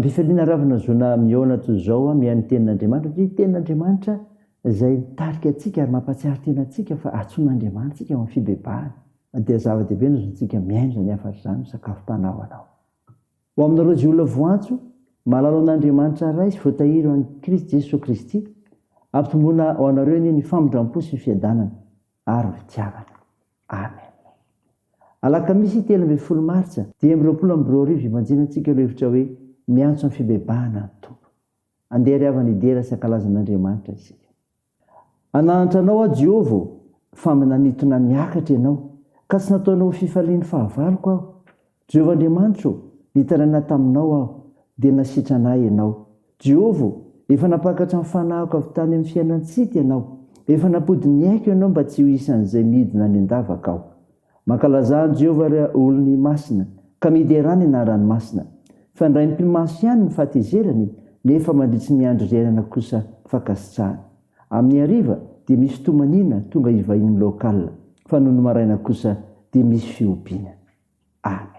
amin'ny fifaliana ravina zona miona toy izao mihaino tenin'Andriamanitra satria tenin'Andriamanitra izay mitarika antsika ary mampatsiaro tena antsika fa antsoin'Andriamanitra tsika amin'ny fibebahana dia zava-dehibe no zontsika miaino izany afatra izany sakafom-panaonao. Ho aminareo izay olona voantso mahalala an'Andriamanitra ray sy voatahiry ho an'i Kristy Jesosy Kristy ampitomboina ao anareo ny famondram-po sy fiadanana ary fitiavana. Amen. Alakamisy 13 Martsa 2022 imanjinantsika ireo hevitra hoe miantso amin'ny fibebahana ny Tompo. Andeha ry havana idera sy ankalazan'Andriamanitra isika. Ananatra anao a Jehova fa nanitona niakatra ianao ka tsy nataonao fifaliany fahavaloko aho. Jehova Andriamanitra nitaraina taminao aho dia nasitranay ianao. Jehova efa napakatra amin'ny fanahiko avy tany amin'ny fiainantsika ianao. Efa napody ny aiko ianao mba tsy ho isan'izay midina ny andavaka aho. Mankalazany Jehova ry olony masina ka miderany anarany masina. Fandray ny mpimaso ihany ny fahatezerany nefa mandritry ny andro iainana kosa fankasitrahany. Amin'ny hariva dia misy tomanina tonga hivahiny lokala fa noho ny maraina kosa dia misy fiompiana. Amen.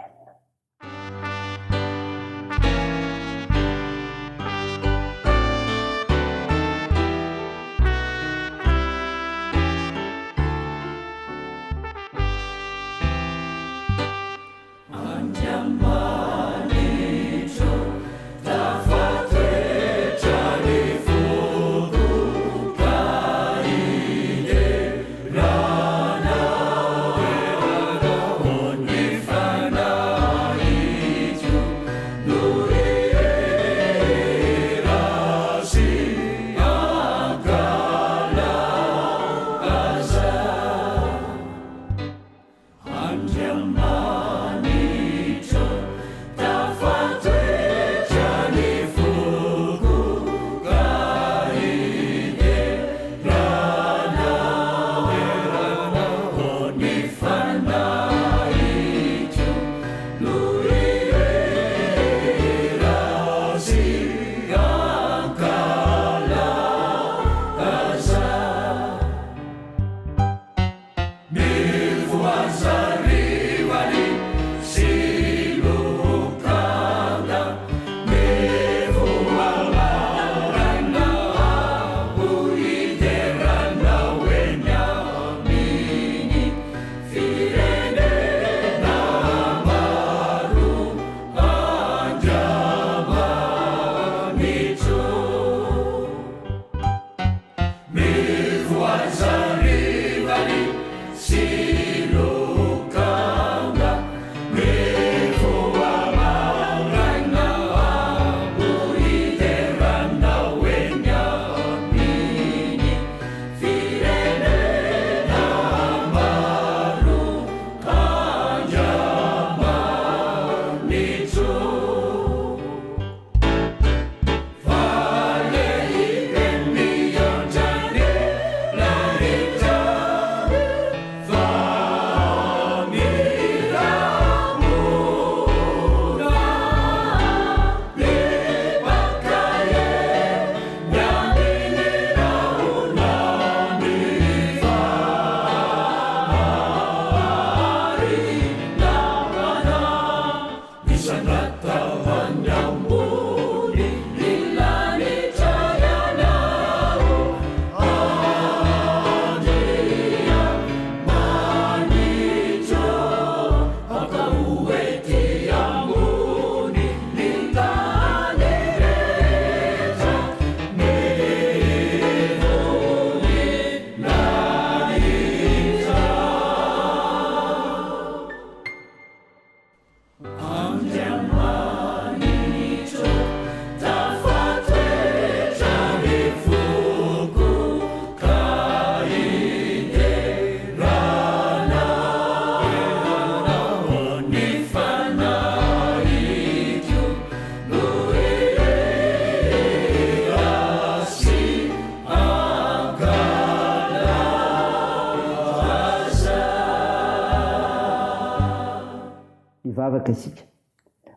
Ivavaka isika.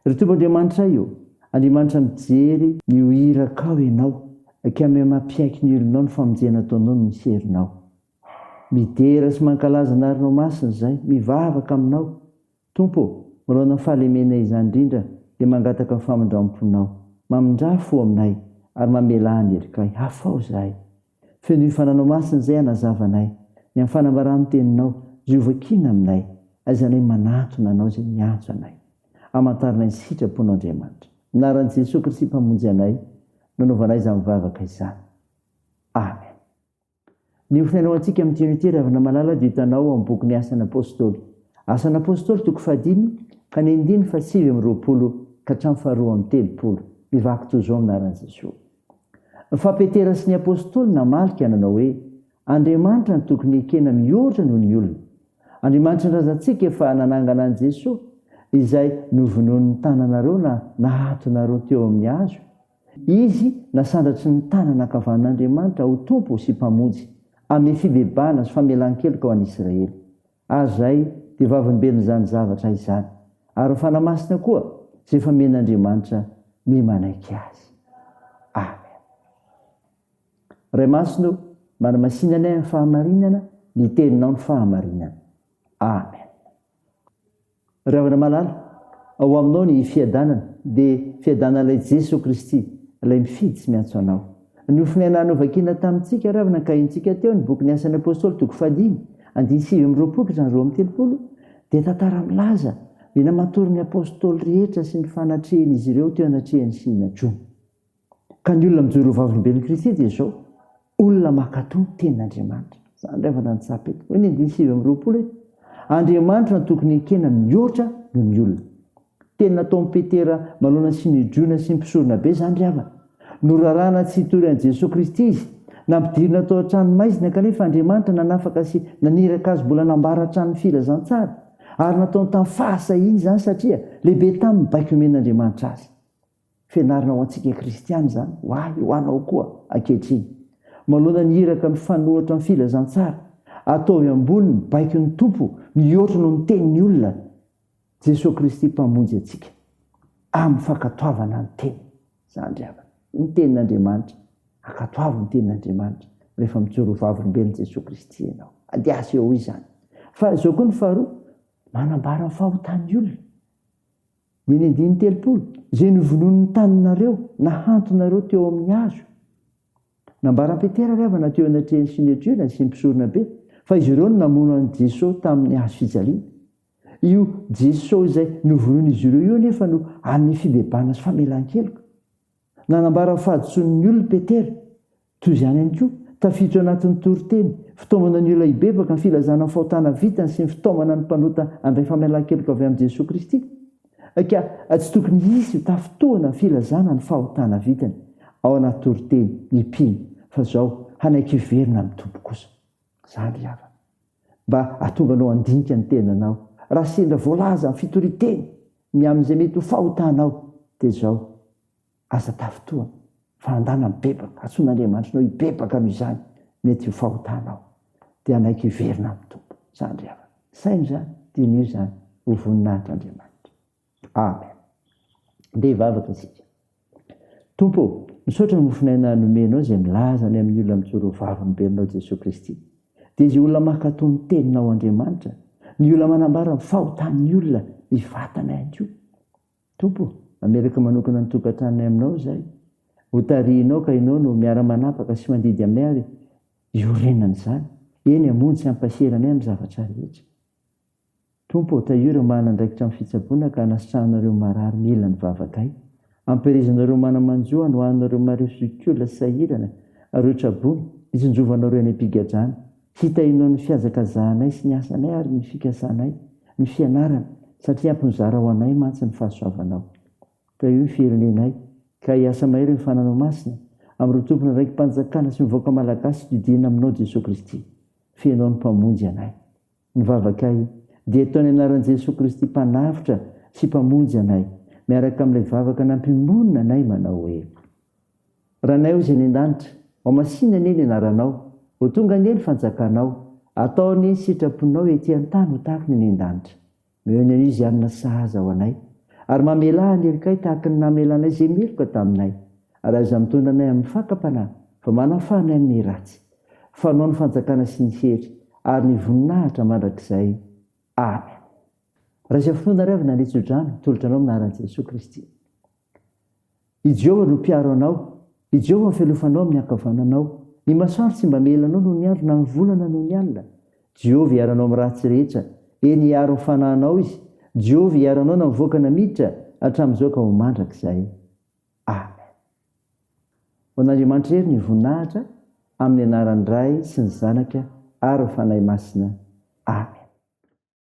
Ry Tompo Andriamanitra io, Andriamanitra mijery ny hoiraka ao ianao, ka mampiaiky ny olonao ny famonjena ataonao no misy herinao. Midera sy mankalaza anarinao masina izay, mivavaka aminao. Tompo, manao fahalemena izany indrindra dia mangataka ny famondram-ponao. mamindra fo aminay ary mamelahany erikay hafao zahay feno fananao masina zay anazavanay ny amin'ny fanambarany teninao ziovakina aminay aizanay manatona anao zay miantso anay amantarina ny sitrapon'Andriamanitra minaran'i Jesosy Kristy mpamonjy anay nanaovanay izany mivavaka izany amen. Ny ofinainao antsika amin'ny unité ravina malala dia hitanao amin'ny boky ny asan'ny apôstôly. Asan'ny apôstôly toko 5 ka ny 9:20 ka hatramin'ny 2:30 mivaky toy izao aminaran'i Jesosy. Fa Petera sy ny apôstôly namalika nanao hoe Andriamanitra ny tokony ekena mihoatra noho ny olona. Andriamanitra nrazantsika efa nanangana an'i Jesosy izay novonoan'ny tananareo na nahatonareo teo amin'ny hazo. Izy nasandratry ny tanana ankavan'Andriamanitra ho tompo sy mpamonjy amin'ny fibebahana sy famelan-keloka ho an'i Israely. Ary izay dia vavolombelon'izany zavatra izany. Ary fanamasina koa izay famen'Andriamanitra ny manaiky azy. Amen. Ray masino manamasinana ny fahamarinana, ny teninao ny fahamarinana. Amen. Ravina malala, ao aminao ny fiadanana, dia fiadanan'ilay Jesosy Kristy, ilay mifidy sy miantso anao. Ny ofinaina novakina tamintsika ravina kahintsika teo ny boky ny asan'ny apôstôly toko 5, 9:20 dia tantara milaza ny namatory ny apôstôly rehetra sy ny fanatrehany ireo teo anatrehany sy natrony. Ka ny olona mijoro vavolombelon'i Kristy dia izao, olona makatony tenin'Andriamanitra. Izany ravina nitsapeta. Hoe ny 9:20 Andriamanitra no tokony ekena mihoatra noho ny olona. Teny nataon'i Petera manoloana sy nidrona sy mpisorona be izany ravana. Norarana tsy hitory an'i Jesosy Kristy izy, nampidirina tao an-trano maizina kanefa Andriamanitra nanafaka sy naniraka azy mbola nambaratra ny filazantsara. Ary nataony tamin'ny fahasahiny izany satria lehibe tamin'ny baiko omen'Andriamanitra azy. Fianarana ho antsika kristiany izany, ho anao koa ankehitriny. Manoloana ny iraka ny fanohatra ny filazantsara, ataovy ambony ny baiko ny tompo, mihoatra noho ny tenin'ny olona. Jesosy Kristy mpamonjy antsika amin'ny fankatoavana ny teny. Izany ravana. Ny tenin'Andriamanitra, ankatoavy ny tenin'Andriamanitra rehefa mijoro vavolombelon'i Jesosy Kristy ianao. Andeasa eo izany. Fa izao koa ny faharoa, manambara ny fahotan'ny olona. Ny 9:30 izay novonoan'ny tananareo, nahantonareo teo amin'ny hazo. Nambaran'i Petera ravana teo anatrehany sy niatrehana sy mpisorona be, fa izy ireo no namono an'i Jesosy tamin'ny hazo fijaliana. Io Jesosy izay novonoan'izy ireo io nefa no amin'ny fibebahana sy famelan-keloka. Nanambara fahaditson'ny olona Petera, toy izany ihany koa, tafiditra anatin'ny toriteny, fitaomana ny olona hibebaka ny filazana ny fahotana vitany sy ny fitaomana ny mpanota andray famelan-keloka avy amin'i Jesosy Kristy. Ka tsy tokony hisy tafitohana ny filazana ny fahotana vitany ao anaty toriteny ny mpino, fa izao hanaiky hiverina amin'ny tompo kosa. Izany ravana. Mba atonganao andinika ny tenanao. Raha sendra voalaza amin'ny fitoriteny, ny amin'izay mety ho fahotanao, dia izao aza tafitohana, fa andana mibebaka, antsoin'Andriamanitra nao hibebaka noho izany, mety ho fahotanao, dia hanaiky hiverina amin'ny tompo. Izany ravana. Saina izany, dia nio izany, ho voninahitr'Andriamanitra. Amen. Dia hivavaka isika. Tompo, misaotra ny mofinaina nomenao izay milaza ny amin'ny olona mijoro vavolombelonao Jesosy Kristy. Dia izy olona mankatony teninao Andriamanitra, ny olona manambara ny fahotan'ny olona ny vatana ihany koa. Tompo, mameraka manokana ny tokantranonay aminao izay. Ho tarihinao ka ianao no miara-manapaka sy mandidy aminay ary iorenana izany. Eny hamonjy sy hampaseranay amin'ny zavatra rehetra. Tompo, tahira manandraikitra amin'ny fitsaboana ka hanasitrahanareo marary mila ny vavakay. Ampirizanareo manamanjoa no hanareo mareo sokiola sahirana, areo trabony, isonjovanareo any ampigadrana. Hitahinao ny fiazakazahanay sy ny asanay ary ny fikasanay, ny fianarana, satria amponizara ho anay mantsy ny fahasoavanao. Ka io firenenay, ka hiasa mahery ny fananao masina, amin'ireo tompona raiky mpanjakana sy mivoaka malagasy didina aminao Jesosy Kristy. Fianao ny mpamonjy anay. Ny vavakay, dia ataony anaran'i Jesosy Kristy mpanavitra sy mpamonjy anay, miaraka amin'ilay vavaka nampimonina anay manao hoe: Ranay izay ny an-danitra, ao masina anie ny anaranao, ho tonga anie ny fanjakanao, ataony sitraponao ety an-tany ho tahaka ny an-danitra. Mihena izy anona sahaza ao anay, ary mamelaha ny erikay tahaka ny namelanay izay meloka taminay, ary aza mitondra anay amin'ny fakapanahy, fa manafanay amin'ny ratsy. Fanao ny fanjakana sy ny hery, ary ny voninahitra mandrakizay. Amen. Raha izay fotoana ravina nitsodrano, tolotra anao minaran'i Jesosy Kristy. I Jehovah no mpiaro anao, i Jehovah no fialofanao amin'ny ankavananao. Ny masoandro tsy mba melanao noho ny andro na ny volana noho ny alina. Jehovah hiaranao amin'ny ratsy rehetra, eny hiaro ny fanahinao izy. Jehovah hiaranao na mivoaka na miditra hatramin'izao ka ho mandrakizay. Amen. Ho an'Andriamanitra hery ny voninahitra amin'ny anaran'ny Ray sy ny Zanaka ary ny fanahy masina. Amen.